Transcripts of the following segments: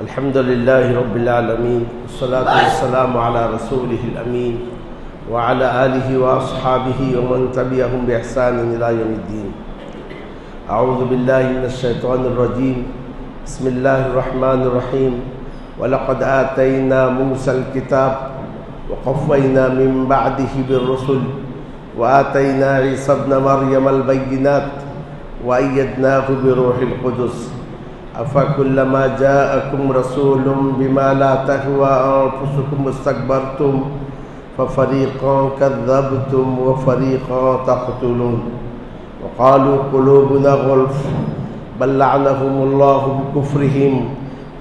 الحمد لله رب العالمين والصلاة والسلام على رسوله الأمين وعلى آله وأصحابه ومن تبعهم بإحسان إلى يوم الدين. أعوذ بالله من الشيطان الرجيم. بسم الله الرحمن الرحيم. ولقد آتينا موسى الكتاب وقفينا من بعده بالرسل وآتينا عيسى ابن مريم البينات وأيدناه بروح القدس أفكلما جاءكم رسول بما لا تهوى أنفسكم استكبرتم ففريقا كذبتم وفريقا تقتلون وقالوا قلوبنا غلف بل لعنهم الله بكفرهم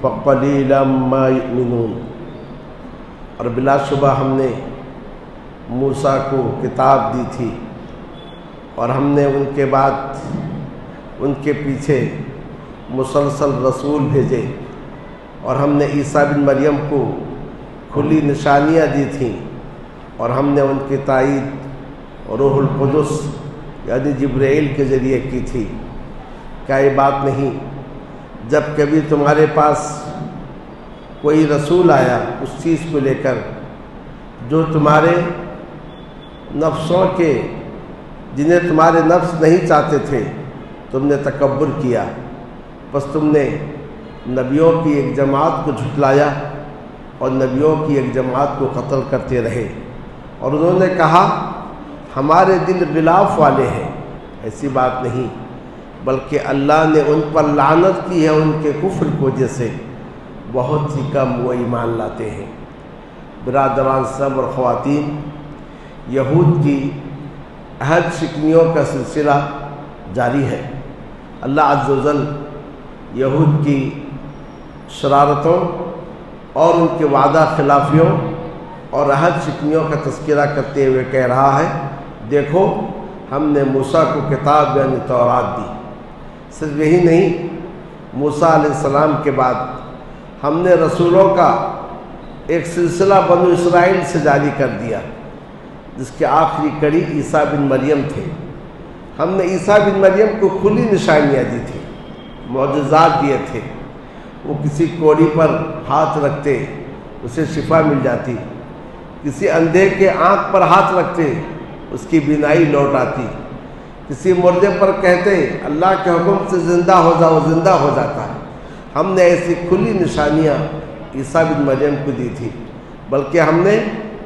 فقليلا ما يؤمنون. اور بلا شبہ ہم نے موسیٰ کو کتاب دی تھی اور ہم نے ان کے بعد ان کے پیچھے مسلسل رسول بھیجے اور ہم نے عیسیٰ بن مریم کو کھلی نشانیاں دی تھیں اور ہم نے ان کی تائید روح القدس یعنی جبرائیل کے ذریعے کی تھی. کیا یہ بات نہیں جب کبھی تمہارے پاس کوئی رسول آیا اس چیز کو لے کر جو تمہارے نفسوں کے جنہیں تمہارے نفس نہیں چاہتے تھے تم نے تکبر کیا بس تم نے نبیوں کی ایک جماعت کو جھٹلایا اور نبیوں کی ایک جماعت کو قتل کرتے رہے اور انہوں نے کہا ہمارے دل غلاف والے ہیں. ایسی بات نہیں بلکہ اللہ نے ان پر لعنت کی ہے ان کے کفر کی وجہ سے بہت ہی کم وہ ایمان لاتے ہیں. برادران صاحب اور خواتین، یہود کی عہد شکنیوں کا سلسلہ جاری ہے. اللہ عز و جل یہود کی شرارتوں اور ان کے وعدہ خلافیوں اور عہد شکنیوں کا تذکرہ کرتے ہوئے کہہ رہا ہے دیکھو ہم نے موسیٰ کو کتاب یعنی تورات دی. صرف یہی نہیں، موسیٰ علیہ السلام کے بعد ہم نے رسولوں کا ایک سلسلہ بنو اسرائیل سے جاری کر دیا جس کے آخری کڑی عیسیٰ بن مریم تھے. ہم نے عیسیٰ بن مریم کو کھلی نشانیاں دی تھی، معجزات دیے تھے. وہ کسی کوڑی پر ہاتھ رکھتے اسے شفا مل جاتی، کسی اندھے کے آنکھ پر ہاتھ رکھتے اس کی بینائی لوٹ آتی، کسی مردے پر کہتے اللہ کے حکم سے زندہ ہو جا وہ زندہ ہو جاتا ہے. ہم نے ایسی کھلی نشانیاں عیسیٰ بن مریم کو دی تھی بلکہ ہم نے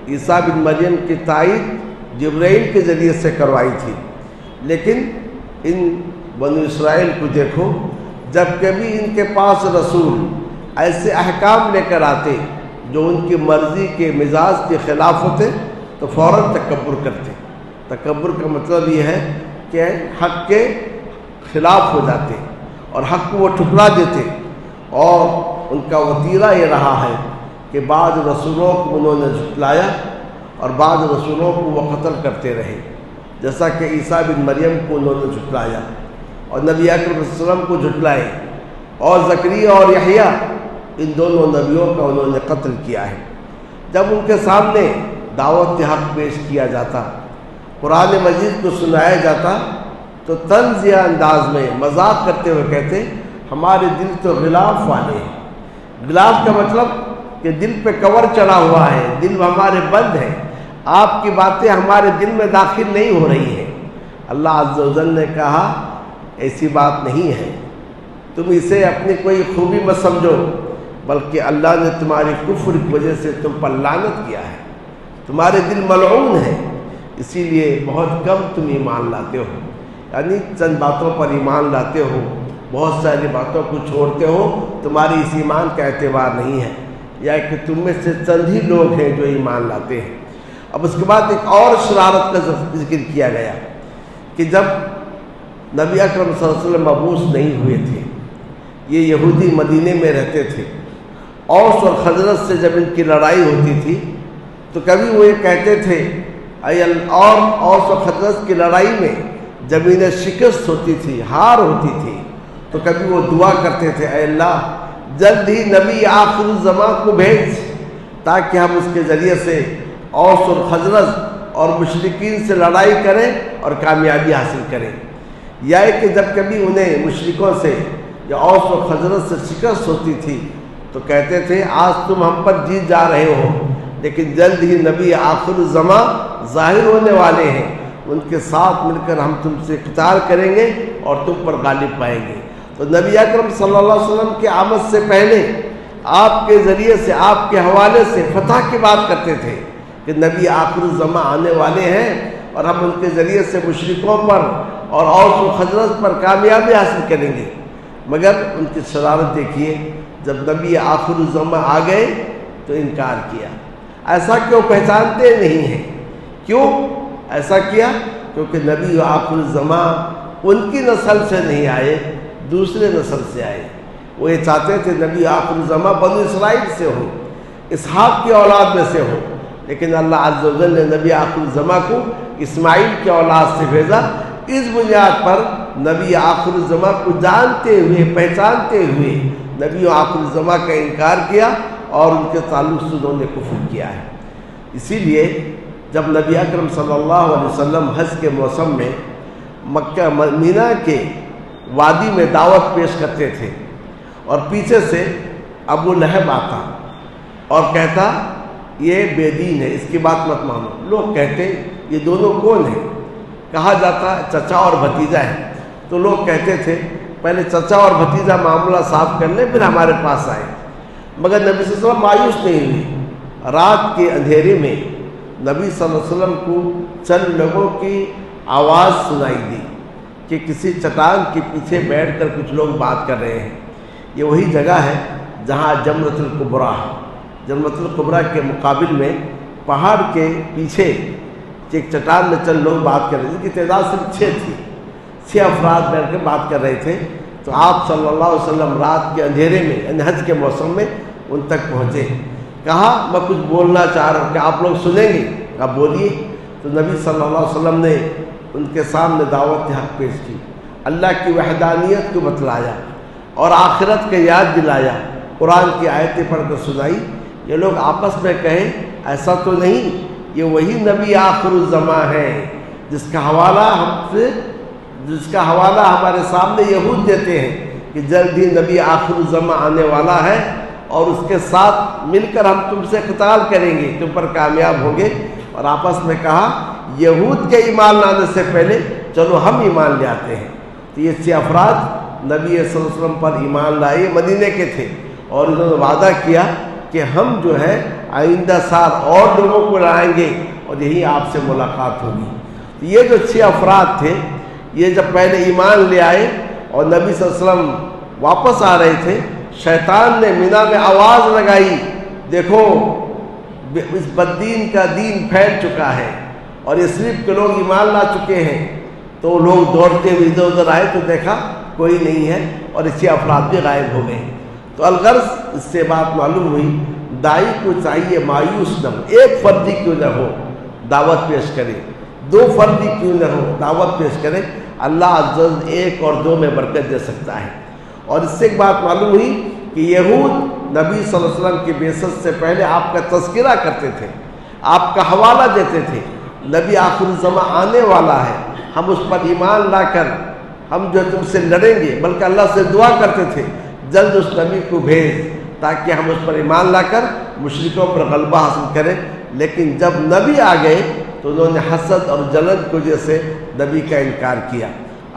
عیسیٰ بن مریم کی تائید جبرائیل کے ذریعے سے کروائی تھی. لیکن ان بنو اسرائیل کو دیکھو، جب کبھی ان کے پاس رسول ایسے احکام لے کر آتے جو ان کی مرضی کے مزاج کے خلاف ہوتے تو فوراً تکبر کرتے. تکبر کا مطلب یہ ہے کہ حق کے خلاف ہو جاتے اور حق کو وہ ٹھکرا دیتے. اور ان کا وتیرہ یہ رہا ہے کہ بعض رسولوں کو انہوں نے جھٹلایا اور بعض رسولوں کو وہ قتل کرتے رہے، جیسا کہ عیسیٰ بن مریم کو انہوں نے جھٹلایا اور نبی اکرم صلی اللہ علیہ وسلم کو جھٹلائے اور زکریا اور یحییٰ ان دونوں نبیوں کا انہوں نے قتل کیا ہے. جب ان کے سامنے دعوت حق پیش کیا جاتا، قرآن مجید کو سنایا جاتا تو طنزیہ انداز میں مذاق کرتے ہوئے کہتے ہمارے دل تو غلاف والے ہیں. غلاف کا مطلب کہ دل پہ کور چڑھا ہوا ہے، دل ہمارے بند ہے، آپ کی باتیں ہمارے دل میں داخل نہیں ہو رہی ہیں. اللہ عز و جل نے کہا ایسی بات نہیں ہے، تم اسے اپنی کوئی خوبی مت سمجھو بلکہ اللہ نے تمہاری کفر کی وجہ سے تم پر لعنت کیا ہے، تمہارے دل ملعون ہیں، اسی لیے بہت کم تم ایمان لاتے ہو. یعنی چند باتوں پر ایمان لاتے ہو، بہت ساری باتوں کو چھوڑتے ہو، تمہاری اس ایمان کا اعتبار نہیں ہے، یا کہ تم میں سے چند ہی لوگ ہیں جو ایمان لاتے ہیں. اب اس کے بعد ایک اور شرارت کا ذکر کیا گیا کہ جب نبی اکرم صلی اللہ علیہ وسلم مبعوث نہیں ہوئے تھے، یہ یہودی مدینے میں رہتے تھے. اوس اور خزرج سے جب ان کی لڑائی ہوتی تھی تو کبھی وہ یہ کہتے تھے اور اوس اور خزرج کی لڑائی میں جب انہیں شکست ہوتی تھی، ہار ہوتی تھی، تو کبھی وہ دعا کرتے تھے اے اللہ جلد ہی نبی آخر الزمان کو بھیج تاکہ ہم اس کے ذریعے سے اوس اور خزرج اور مشرکین سے لڑائی کریں اور کامیابی حاصل کریں. یا کہ جب کبھی انہیں مشرکوں سے یا اوس و خزرج سے شکست ہوتی تھی تو تو کہتے تھے آج تم ہم پر جیت جا رہے ہو، لیکن جلد ہی نبی آخر الزماں ظاہر ہونے والے ہیں، ان کے ساتھ مل کر ہم تم سے قتال کریں گے اور تم پر غالب پائیں گے۔ تو نبی اکرم صلی اللہ علیہ وسلم کی آمد سے پہلے آپ کے ذریعے سے، آپ کے حوالے سے فتح کی بات کرتے تھے کہ نبی آخر الزماں آنے والے ہیں اور ہم ان کے ذریعے سے مشرکوں پر اور اوس و خزرج پر کامیابی حاصل کریں گے۔ مگر ان کی شرارت دیکھیے، جب نبی آخر الزماں آ گئے تو انکار کیا۔ ایسا کیوں پہچانتے نہیں ہیں؟ کیوں ایسا کیا؟ کیونکہ نبی آخر الزماں ان کی نسل سے نہیں آئے، دوسرے نسل سے آئے۔ وہ یہ چاہتے تھے نبی آخر الزماں بنو اسرائیل سے ہو، اسحاق کی اولاد میں سے ہو، لیکن اللہ عز و جل نے نبی آخر الزماں کو اسماعیل کی اولاد سے بھیجا۔ اس بنیاد پر نبی آخر الزماں کو جانتے ہوئے، پہچانتے ہوئے نبی آخر الزماں کا انکار کیا اور ان کے تعلق سے انہوں نے کفر کیا ہے۔ اسی لیے جب نبی اکرم صلی اللہ علیہ وسلم حج کے موسم میں مکہ مینا کے وادی میں دعوت پیش کرتے تھے اور پیچھے سے ابو لہب آتا اور کہتا یہ بے دین ہے، اس کی بات مت مانو۔ لوگ کہتے یہ دونوں کون ہیں؟ کہا جاتا چچا اور بھتیجا ہے۔ تو لوگ کہتے تھے پہلے چچا اور بھتیجا معاملہ صاف کر لیں پھر ہمارے پاس آئے۔ مگر نبی صلی اللہ علیہ وسلم مایوس نہیں ہوئے۔ رات کے اندھیرے میں نبی صلی اللہ علیہ وسلم کو چند لوگوں کی آواز سنائی دی کہ کسی چٹان کے پیچھے بیٹھ کر کچھ لوگ بات کر رہے ہیں۔ یہ وہی جگہ ہے جہاں جمرۃ الکبریٰ، جمرۃ الکبریٰ کے مقابل میں پہاڑ کے پیچھے ایک چٹان میں چند لوگ بات کر رہے تھے، جن کی تعداد صرف 6 تھی۔ 6 افراد بیٹھ کر بات کر رہے تھے۔ تو آپ صلی اللہ علیہ وسلم رات کے اندھیرے میں یعنی حج کے موسم میں ان تک پہنچے۔ کہا میں کچھ بولنا چاہ رہا ہوں، کہ آپ لوگ سنیں گے؟ کہا بولیے۔ تو نبی صلی اللہ علیہ وسلم نے ان کے سامنے دعوت حق پیش کی، اللہ کی وحدانیت کو بتلایا اور آخرت کا یاد دلایا، قرآن کی آیتیں پڑھ کر سنائی۔ یہ لوگ آپس میں کہیں ایسا تو نہیں، یہ وہی نبی آخر الزماں ہے جس کا حوالہ ہمارے سامنے یہود دیتے ہیں کہ جلد ہی نبی آخر الزماں آنے والا ہے اور اس کے ساتھ مل کر ہم تم سے قتال کریں گے، تم پر کامیاب ہوں گے۔ اور آپس میں کہا یہود کے ایمان لانے سے پہلے چلو ہم ایمان لے آتے ہیں۔ تو یہ 6 افراد نبی صلی اللہ علیہ وسلم پر ایمان لائے، مدینے کے تھے، اور انہوں نے وعدہ کیا کہ ہم جو ہے آئندہ سال اور لوگوں کو لائیں گے اور یہی آپ سے ملاقات ہوگی۔ تو یہ جو 6 افراد تھے، یہ جب پہلے ایمان لے آئے اور نبی صلی اللہ علیہ وسلم واپس آ رہے تھے، شیطان نے مینا میں آواز لگائی دیکھو اس بددین کا دین پھیل چکا ہے اور یہ صرف کے لوگ ایمان لا چکے ہیں۔ تو لوگ دوڑتے ہوئے ادھر ادھر آئے تو دیکھا کوئی نہیں ہے اور اس 6 افراد بھی غائب ہو گئے۔ تو الغرض اس سے بات معلوم ہوئی داعی کو چاہیے مایوس نہ ہو، ایک فردی کیوں نہ ہو دعوت پیش کرے، 2 فردی کیوں نہ ہو دعوت پیش کرے، اللہ عز و جل 1 اور 2 میں برکت دے سکتا ہے۔ اور اس سے ایک بات معلوم ہوئی کہ یہود نبی صلی اللہ علیہ وسلم کی بعثت سے پہلے آپ کا تذکرہ کرتے تھے، آپ کا حوالہ دیتے تھے، نبی آخر الزماں آنے والا ہے، ہم اس پر ایمان لا کر ہم جو تم سے لڑیں گے، بلکہ اللہ سے دعا کرتے تھے جلد اس نبی کو بھیج تاکہ ہم اس پر ایمان لا کر مشرکوں پر غلبہ حاصل کریں۔ لیکن جب نبی آ گئے تو انہوں نے حسد اور جلن کی وجہ سے نبی کا انکار کیا۔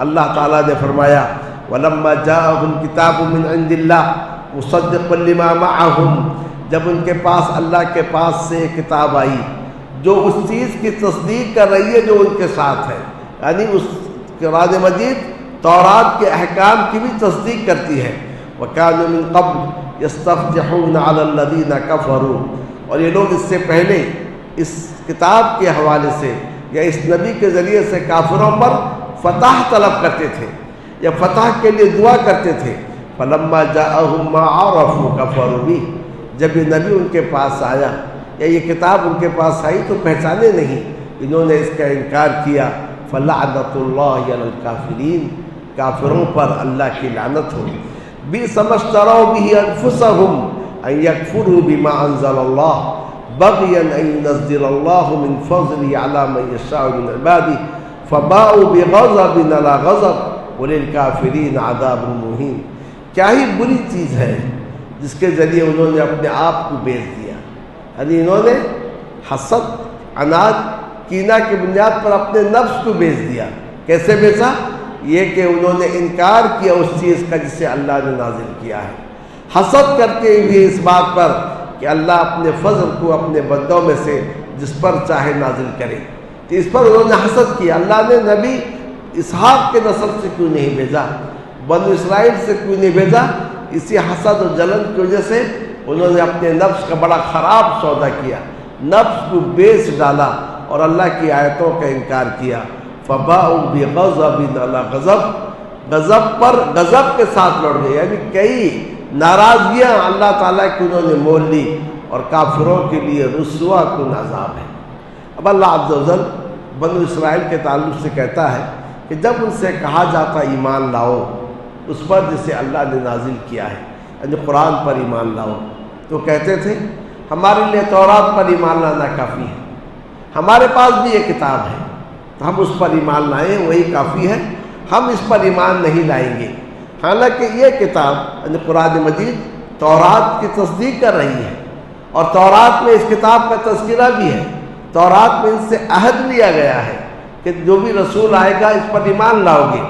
اللہ تعالیٰ نے فرمایا وَلَمَّا جَاءَهُمْ كِتَابٌ مِّنْ عِندِ اللَّهِ مُصَدِّقٌ لِّمَا مَعَهُمْ، جب ان کے پاس اللہ کے پاس سے ایک کتاب آئی جو اس چیز کی تصدیق کر رہی ہے جو ان کے ساتھ ہے، یعنی اس قرآن مجید تورات کے احکام کی بھی تصدیق کرتی ہے۔ وَكَانُوا مِن قَبْلُ يَسْتَفْتِحُونَ عَلَى الَّذِينَ كَفَرُوا، اور یہ لوگ اس سے پہلے اس کتاب کے حوالے سے یا اس نبی کے ذریعے سے کافروں پر فتح طلب کرتے تھے یا فتح کے لیے دعا کرتے تھے۔ فَلَمَّا جَاءَهُم مَّا عَرَفُوا كَفَرُوا بِهِ، جب یہ نبی ان کے پاس آیا یا یہ کتاب ان کے پاس آئی تو پہچانے نہیں، انہوں نے اس کا انکار کیا۔ فَلَعْنَةُ اللَّهِ عَلَى الْكَافِرِينَ، کافروں پر اللہ کی لعنت ہو۔ بِئْسَ مَا اشْتَرَوْا بِهِ أَنفُسَهُمْ أَن يَكْفُرُوا بِمَا أَنزَلَ اللَّهُ بَغْيًا أَن يُنَزِّلَ اللَّهُ مِن فَضْلِهِ عَلَى مَن يَشَاءُ مِنْ عِبَادِهِ فَبَاءُوا بِغَضَبٍ عَلَى غَضَبٍ وَلِلْكَافِرِينَ عَذَابٌ مُّهِينٌ۔ کیا ہی بری چیز ہے جس کے ذریعے انہوں نے اپنے آپ کو بیچ دیا۔ یعنی انہوں نے حسد، عناد، کینہ کی بنیاد پر اپنے نفس کو بیچ دیا۔ کیسے بیچا؟ یہ کہ انہوں نے انکار کیا اس چیز کا جسے اللہ نے نازل کیا ہے، حسد کرتے ہوئے اس بات پر کہ اللہ اپنے فضل کو اپنے بندوں میں سے جس پر چاہے نازل کرے۔ تو اس پر انہوں نے حسد کیا، اللہ نے نبی اسحاق کے نسل سے کیوں نہیں بھیجا، بنو اسرائیل سے کیوں نہیں بھیجا؟ اسی حسد و جلن کی وجہ سے انہوں نے اپنے نفس کا بڑا خراب سودا کیا، نفس کو بیچ ڈالا اور اللہ کی آیتوں کا انکار کیا۔ فَبَاءُوا بِغَضَبٍ عَلَىٰ غضب، غضب پر غضب کے ساتھ لڑ گئے، یعنی کئی ناراضگیاں اللہ تعالیٰ کی انہوں نے مول لی، اور کافروں کے لیے رسوا کن عذاب ہے۔ اب اللہ عز و جل بنو اسرائیل کے تعلق سے کہتا ہے کہ جب ان سے کہا جاتا ایمان لاؤ اس پر جسے اللہ نے نازل کیا ہے، یعنی قرآن پر ایمان لاؤ، تو کہتے تھے ہمارے لیے تورات پر ایمان لانا کافی ہے، ہمارے پاس بھی یہ کتاب ہے تو ہم اس پر ایمان لائیں، وہی کافی ہے، ہم اس پر ایمان نہیں لائیں گے۔ حالانکہ یہ کتاب یعنی قرآن مجید تورات کی تصدیق کر رہی ہے، اور تورات میں اس کتاب کا تذکرہ بھی ہے، تورات میں ان سے عہد لیا گیا ہے کہ جو بھی رسول آئے گا اس پر ایمان لاؤ گے،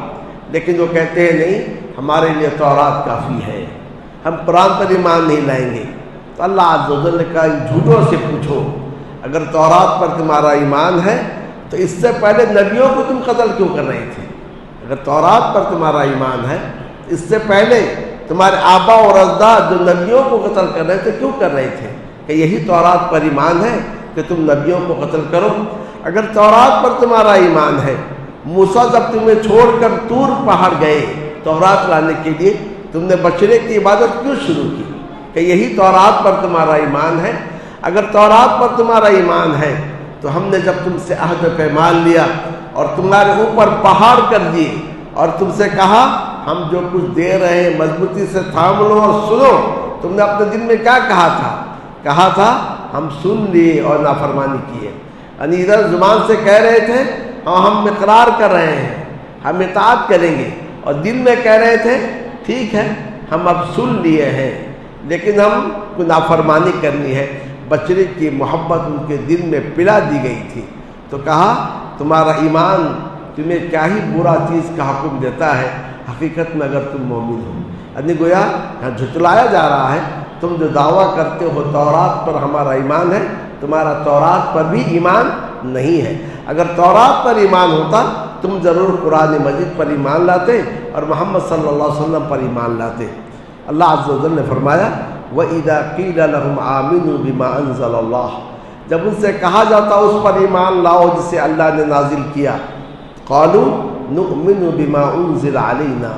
لیکن وہ کہتے ہیں نہیں، ہمارے لیے تورات کافی ہے، ہم قرآن پر ایمان نہیں لائیں گے۔ تو اللہ عز و جل نے کہا ان جھوٹوں سے پوچھو، اگر تورات پر تمہارا ایمان ہے تو اس سے پہلے نبیوں کو تم قتل کیوں کر رہے تھے؟ اگر تورات پر تمہارا ایمان ہے اس سے پہلے تمہارے آبا اور اجداد جو نبیوں کو قتل کر رہے تھے کیوں کر رہے تھے؟ کہ یہی تورات پر ایمان ہے کہ تم نبیوں کو قتل کرو؟ اگر تورات پر تمہارا ایمان ہے، موسیٰ جب تمہیں چھوڑ کر طور پہاڑ گئے تورات لانے کے لیے، تم نے بچڑے کی عبادت کیوں شروع کی؟ کہ یہی تورات پر تمہارا ایمان ہے۔ اگر تورات پر تمہارا ایمان ہے تو ہم نے جب تم سے عہد پیمان لیا اور تمہارے اوپر پہاڑ کر دیے اور تم سے کہا ہم جو کچھ دے رہے ہیں مضبوطی سے تھام لو اور سنو، تم نے اپنے دل میں کیا کہا تھا؟ کہا تھا ہم سن لیے اور نافرمانی کیے۔ یعنی ادھر زبان سے کہہ رہے تھے ہاں ہم اقرار کر رہے ہیں، ہم اطاعت کریں گے، اور دل میں کہہ رہے تھے ٹھیک ہے ہم اب سن لیے ہیں لیکن ہم کو نافرمانی کرنی ہے۔ بچڑے کی محبت ان کے دل میں پلا دی گئی تھی، تو کہا تمہارا ایمان تمہیں کیا ہی برا چیز کا حکم دیتا ہے حقیقت میں اگر تم مومن ہو۔ یعنی گویا یہاں جھٹلایا جا رہا ہے تم جو دعویٰ کرتے ہو تورات پر ہمارا ایمان ہے، تمہارا تورات پر بھی ایمان نہیں ہے۔ اگر تورات پر ایمان ہوتا تم ضرور قرآن مجید پر ایمان لاتے اور محمد صلی اللہ علیہ وسلم پر ایمان لاتے۔ اللہ عز و جل نے فرمایا وَإِذَا قِيلَ لَهُمْ آمِنُوا بِمَا أَنزَلَ اللَّهُ، جب ان سے کہا جاتا اس پر ایمان لاؤ جسے اللہ نے نازل کیا، قَالُوا نُؤْمِنُ بِمَا أُنزِلَ عَلَيْنَا،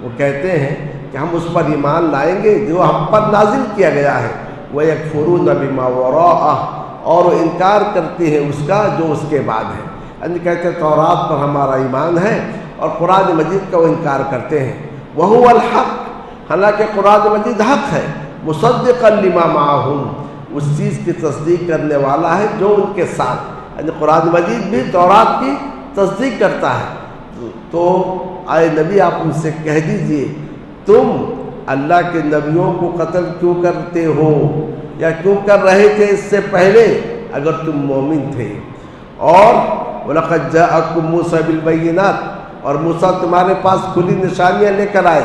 وہ کہتے ہیں کہ ہم اس پر ایمان لائیں گے جو ہم پر نازل کیا گیا ہے، وَيَكْفُرُونَ بِمَا وَرَاءَهُ، اور وہ انکار کرتے ہیں اس کا جو اس کے بعد ہے۔ یعنی کہتے ہیں تورات پر ہمارا ایمان ہے اور قرآن مجید کا وہ انکار کرتے ہیں۔ وَهُوَ الْحَقُّ، حالانکہ قرآن مجید حق ہے، مصدقا لما معہم، اس چیز کی تصدیق کرنے والا ہے جو ان کے ساتھ، یعنی قرآن مجید بھی تورات کی تصدیق کرتا ہے۔ تو آئے نبی آپ ان سے کہہ دیجئے تم اللہ کے نبیوں کو قتل کیوں کرتے ہو یا کیوں کر رہے تھے اس سے پہلے اگر تم مومن تھے؟ اور وَلَقَدْ جَاءَكُمْ مُوسَىٰ بِالْبَيِّنَاتِ، اور موسیٰ تمہارے پاس کھلی نشانیاں لے کر آئے،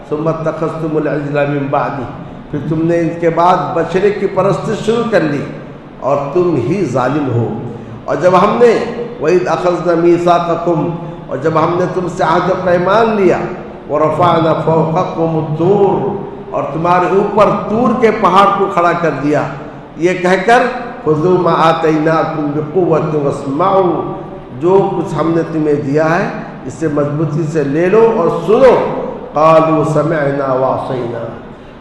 ثُمَّ اتَّخَذْتُمُ الْعِجْلَ مِن بَعْدِهِ، پھر تم نے ان کے بعد بچڑے کی پرستش شروع کر لی اور تم ہی ظالم ہو۔ اور جب ہم نے وَإِذْ أَخَذْنَا مِيثَاقَكُمْ، اور جب ہم نے تم سے عہد و پیمان لیا، وَرَفَعْنَا فَوْقَكُمُ الطُّورَ، اور تمہارے اوپر طور کے پہاڑ کو کھڑا کر دیا، یہ کہہ کر خُذُوا مَا آتَيْنَاكُمْ بِقُوَّةٍ وَاسْمَعُوا، جو کچھ ہم نے تمہیں دیا ہے اسے مضبوطی سے لے لو اور سنو۔ قَالُوا سَمِعْنَا وَعَصَيْنَا،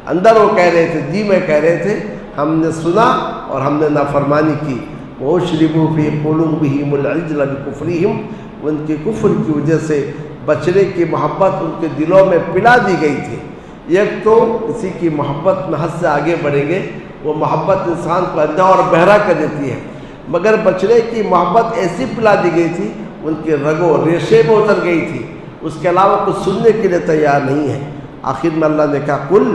اندر وہ کہہ رہے تھے، جی میں کہہ رہے تھے ہم نے سنا اور ہم نے نافرمانی کی۔ وَأُشْرِبُوا فِي قُلُوبِهِمُ الْعِجْلَ بِكُفْرِهِمْ، ان کی کفر کی وجہ سے بچڑے کی محبت ان کے دلوں میں پلا دی گئی تھی۔ ایک تو کسی کی محبت میں حد سے آگے بڑھیں گے، وہ محبت انسان کو اندھا اور بہرا کر دیتی ہے، مگر بچڑے کی محبت ایسی پلا دی گئی تھی ان کے رگوں ریشے میں اتر گئی تھی، اس کے علاوہ کچھ سننے کے لیے تیار نہیں ہے۔ آخر میں اللہ نے کہا قل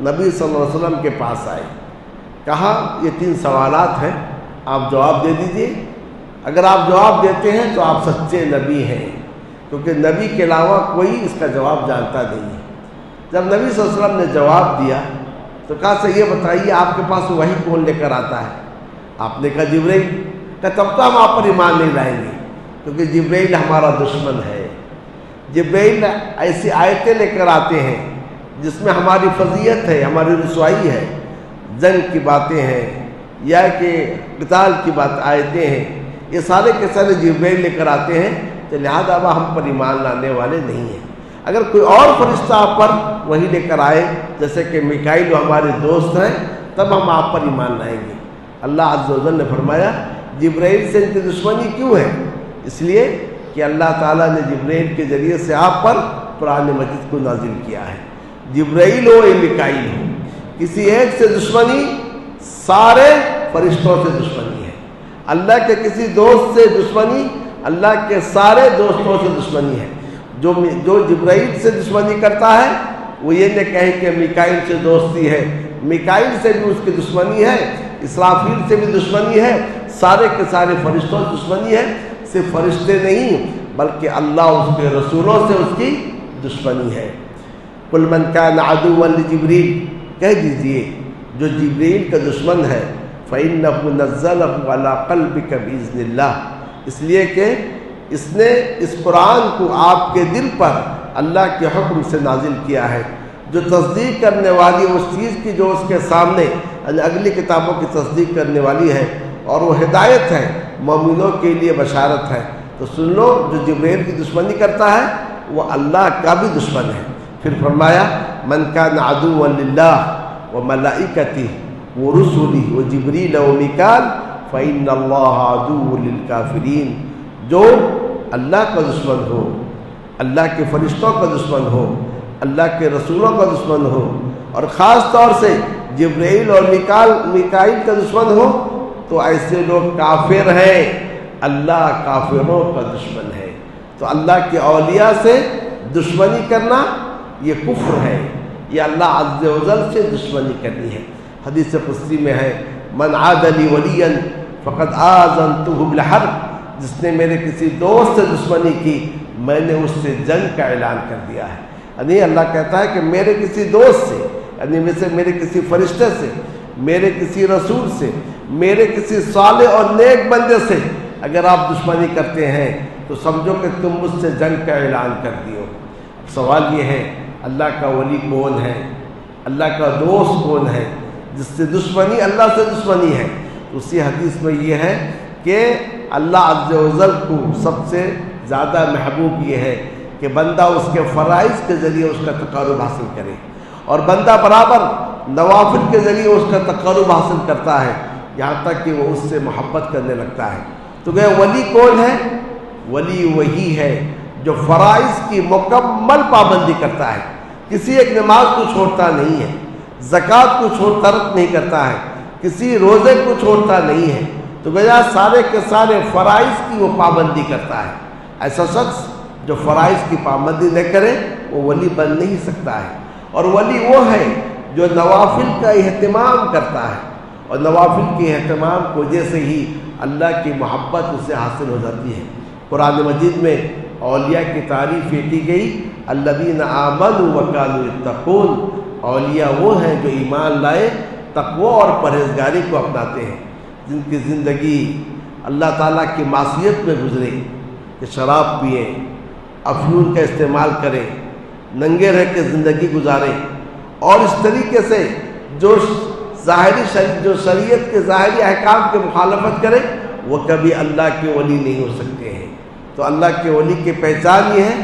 نبی صلی اللہ علیہ وسلم کے پاس آئے، کہا یہ 3 سوالات ہیں، آپ جواب دے دیجئے، اگر آپ جواب دیتے ہیں تو آپ سچے نبی ہیں، کیونکہ نبی کے علاوہ کوئی اس کا جواب جانتا نہیں ہے۔ جب نبی صلی اللہ علیہ وسلم نے جواب دیا تو کہا سے یہ بتائیے آپ کے پاس وحی کون لے کر آتا ہے؟ آپ نے کہا جبرائیل۔ کہا تب تو ہم آپ پر ایمان نہیں لائیں گے، کیونکہ جبرائیل ہمارا دشمن ہے۔ جبرائیل ایسی آیتیں لے کر آتے ہیں جس میں ہماری فضیلت ہے، ہماری رسوائی ہے، جنگ کی باتیں ہیں یا کہ قتال کی آیتیں ہیں، یہ سارے کے سارے جبرائیل لے کر آتے ہیں، تو لہذا اب ہم پر ایمان لانے والے نہیں ہیں۔ اگر کوئی اور فرشتہ آپ پر وہی لے کر آئے جیسے کہ میکائیل ہمارے دوست ہیں، تب ہم آپ پر ایمان لائیں گے۔ اللہ عز و جل نے فرمایا جبرائیل سے ان کی دشمنی کیوں ہے؟ اس لیے کہ اللہ تعالیٰ نے جبرائیل کے ذریعے سے آپ پر قرآن مجید کو نازل کیا ہے۔ جبرائیل ہو یا میکائیل ہو، کسی ایک سے دشمنی سارے فرشتوں سے دشمنی ہے۔ اللہ کے کسی دوست سے دشمنی اللہ کے سارے دوستوں سے دشمنی ہے۔ جو جبرائیل سے دشمنی کرتا ہے وہ یہ نہ کہے کہ میکائیل سے دوستی ہے، میکائیل سے بھی اس کی دشمنی ہے، اسرافیل سے بھی دشمنی ہے، سارے کے سارے فرشتوں سے دشمنی ہے۔ صرف فرشتے نہیں بلکہ اللہ اس کے رسولوں سے اس کی دشمنی ہے۔ قل من کان عدوا لجبریل، کہہ دیجئے جو جبریل کا دشمن ہے فإنه نزله على قلبك بإذن اللہ، اس لیے کہ اس نے اس قرآن کو آپ کے دل پر اللہ کے حکم سے نازل کیا ہے۔ جو تصدیق کرنے والی اس چیز کی جو اس کے سامنے اگلی کتابوں کی تصدیق کرنے والی ہے، اور وہ ہدایت ہے، مومنوں کے لیے بشارت ہے۔ تو سن لو جو جبرائیل کی دشمنی کرتا ہے وہ اللہ کا بھی دشمن ہے۔ پھر فرمایا من کان عدوا للہ وملائکتہ ورسلہ وجبریل ومیکال فإن اللہ عدو للکافرین، جو اللہ کا دشمن ہو، اللہ کے فرشتوں کا دشمن ہو، اللہ کے رسولوں کا دشمن ہو، اور خاص طور سے جبرائیل اور میکائیل کا دشمن ہو، تو ایسے لوگ کافر ہیں، اللہ کافروں کا دشمن ہے۔ تو اللہ کے اولیاء سے دشمنی کرنا یہ کفر ہے، یہ اللہ عز و جل سے دشمنی کرنی ہے۔ حدیث قدسی میں ہے من عاد لی ولیا فقد آذنتہ بالحرب، جس نے میرے کسی دوست سے دشمنی کی میں نے اس سے جنگ کا اعلان کر دیا ہے۔ یعنی اللہ کہتا ہے کہ میرے کسی دوست سے، یعنی میرے کسی فرشتے سے، میرے کسی رسول سے، میرے کسی صالح اور نیک بندے سے اگر آپ دشمنی کرتے ہیں تو سمجھو کہ تم مجھ سے جنگ کا اعلان کر دیو۔ اب سوال یہ ہے اللہ کا ولی کون ہے، اللہ کا دوست کون ہے جس سے دشمنی اللہ سے دشمنی ہے؟ تو اسی حدیث میں یہ ہے کہ اللہ عز و جل کو سب سے زیادہ محبوب یہ ہے کہ بندہ اس کے فرائض کے ذریعے اس کا تقرب حاصل کرے، اور بندہ برابر نوافل کے ذریعے اس کا تقرب حاصل کرتا ہے، یہاں تک کہ وہ اس سے محبت کرنے لگتا ہے۔ تو کہ ولی کون ہے؟ ولی وہی ہے جو فرائض کی مکمل پابندی کرتا ہے، کسی ایک نماز کو چھوڑتا نہیں ہے، زکوٰۃ کو ترک نہیں کرتا ہے، کسی روزے کو چھوڑتا نہیں ہے، تو گویا سارے کے سارے فرائض کی وہ پابندی کرتا ہے۔ ایسا شخص جو فرائض کی پابندی نہ کرے وہ ولی بن نہیں سکتا ہے۔ اور ولی وہ ہے جو نوافل کا اہتمام کرتا ہے، اور نوافل کے اہتمام کی وجہ سے ہی اللہ کی محبت اسے حاصل ہو جاتی ہے۔ قرآن مجید میں اولیاء کی تعریف یہ کی گئی الذین آمنوا وکانوا یتقون، اولیاء وہ ہیں جو ایمان لائے، تقوی اور پرہیزگاری کو اپناتے ہیں، جن کی زندگی اللہ تعالیٰ کی معصیت میں گزرے، کہ شراب پئیں، افیون کا استعمال کریں، ننگے رہ کے زندگی گزاریں، اور اس طریقے سے جو شریعت کے ظاہری احکام کی مخالفت کرے وہ کبھی اللہ کے ولی نہیں ہو سکتے ہیں۔ تو اللہ کے ولی کی پہچان یہ ہے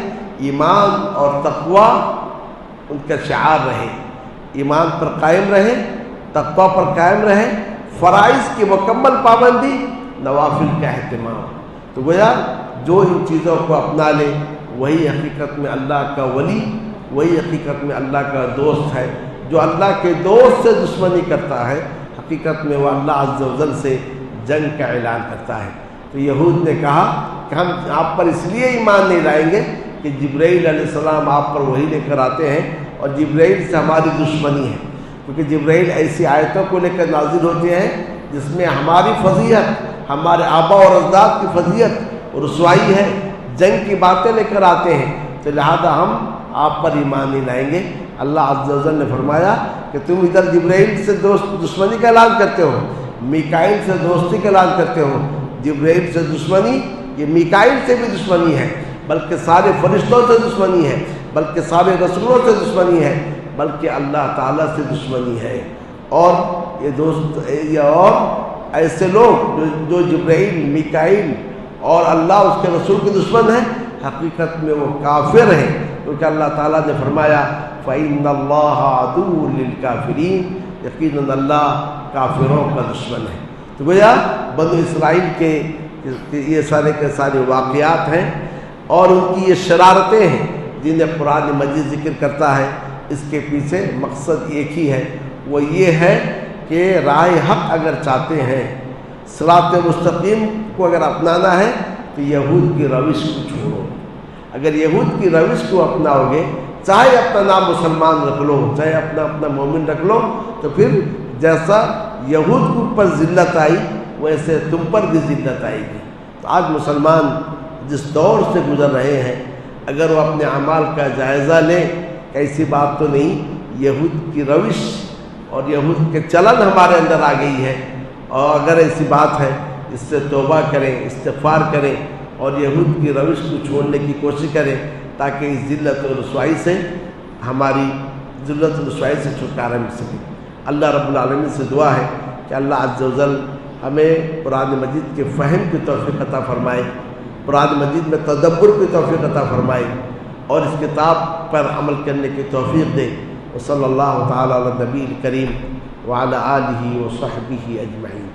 ایمان اور تقوی ان کا شعار رہے، ایمان پر قائم رہے، تقوی پر قائم رہے، فرائض کی مکمل پابندی، نوافل کا اہتمام۔ تو گویا جو ان چیزوں کو اپنا لے وہی حقیقت میں اللہ کا ولی، وہی حقیقت میں اللہ کا دوست ہے۔ جو اللہ کے دوست سے دشمنی کرتا ہے حقیقت میں وہ اللہ عز و جل سے جنگ کا اعلان کرتا ہے۔ تو یہود نے کہا کہ ہم آپ پر اس لیے ایمان نہیں لائیں گے کہ جبرائیل علیہ السلام آپ پر وحی لے کر آتے ہیں اور جبرائیل سے ہماری دشمنی ہے۔ کیونکہ جبرائیل ایسی آیتوں کو لے کر نازل ہوتے ہیں جس میں ہماری فضیلت، ہمارے آبا اور اجداد کی فضیلت اور رسوائی ہے، جنگ کی باتیں لے کر آتے ہیں، تو لہذا ہم آپ پر ایمان نہیں لائیں گے۔ اللہ عز و جل نے فرمایا کہ تم ادھر جبرائیل سے دشمنی کا اعلان کرتے ہو، میکائیل سے دوستی کا اعلان کرتے ہو۔ جبرائیل سے دشمنی، یہ میکائیل سے بھی دشمنی ہے، بلکہ سارے فرشتوں سے دشمنی ہے، بلکہ سارے رسولوں سے دشمنی ہے، بلکہ اللہ تعالیٰ سے دشمنی ہے۔ اور یہ اور ایسے لوگ جو جبرائیل، میکائیل اور اللہ اس کے رسول کے دشمن ہیں، حقیقت میں وہ کافر ہیں، کیونکہ اللہ تعالیٰ نے فرمایا فَإِنَّ اللَّهَ عَدُوٌّ لِلْكَافِرِينَ، یقیناً اللہ کافروں کا دشمن ہے۔ تو گویا بنو اسرائیل کے یہ سارے کے سارے واقعات ہیں اور ان کی یہ شرارتیں ہیں جنہیں قرآن مجید ذکر کرتا ہے۔ اس کے پیچھے مقصد ایک ہی ہے، وہ یہ ہے کہ راہ حق اگر چاہتے ہیں، صراط مستقیم کو اگر اپنانا ہے تو یہود کی روش کو چھوڑو۔ اگر یہود کی روش کو اپناؤ گے، چاہے اپنا نام مسلمان رکھ لو، چاہے اپنا مومن رکھ لو، تو پھر جیسا یہود کے اوپر ذلت آئی ویسے تم پر بھی ذلت آئے گی۔ تو آج مسلمان جس دور سے گزر رہے ہیں، اگر وہ اپنے اعمال کا جائزہ لیں، ایسی بات تو نہیں، یہود کی روش اور یہود کے چلن ہمارے اندر آ گئی ہے، اور اگر ایسی بات ہے اس سے توبہ کریں، استغفار کریں اور یہود کی روش کو چھوڑنے کی کوشش کریں، تاکہ اس ذلت و رسوائی سے، ہماری ذلت و رسوائی سے چھٹکارا مل سکے۔ اللہ رب العالمین سے دعا ہے کہ اللہ عز و جل ہمیں قرآن مجید کے فہم کی توفیق عطا فرمائے، قرآن مجید میں تدبر کی توفیق عطا فرمائے اور اس کتاب پر عمل کرنے کی توفیق دے۔ وصلی اللہ تعالی علی النبی الکریم وعلی آلہ وصحبہ اجمعین۔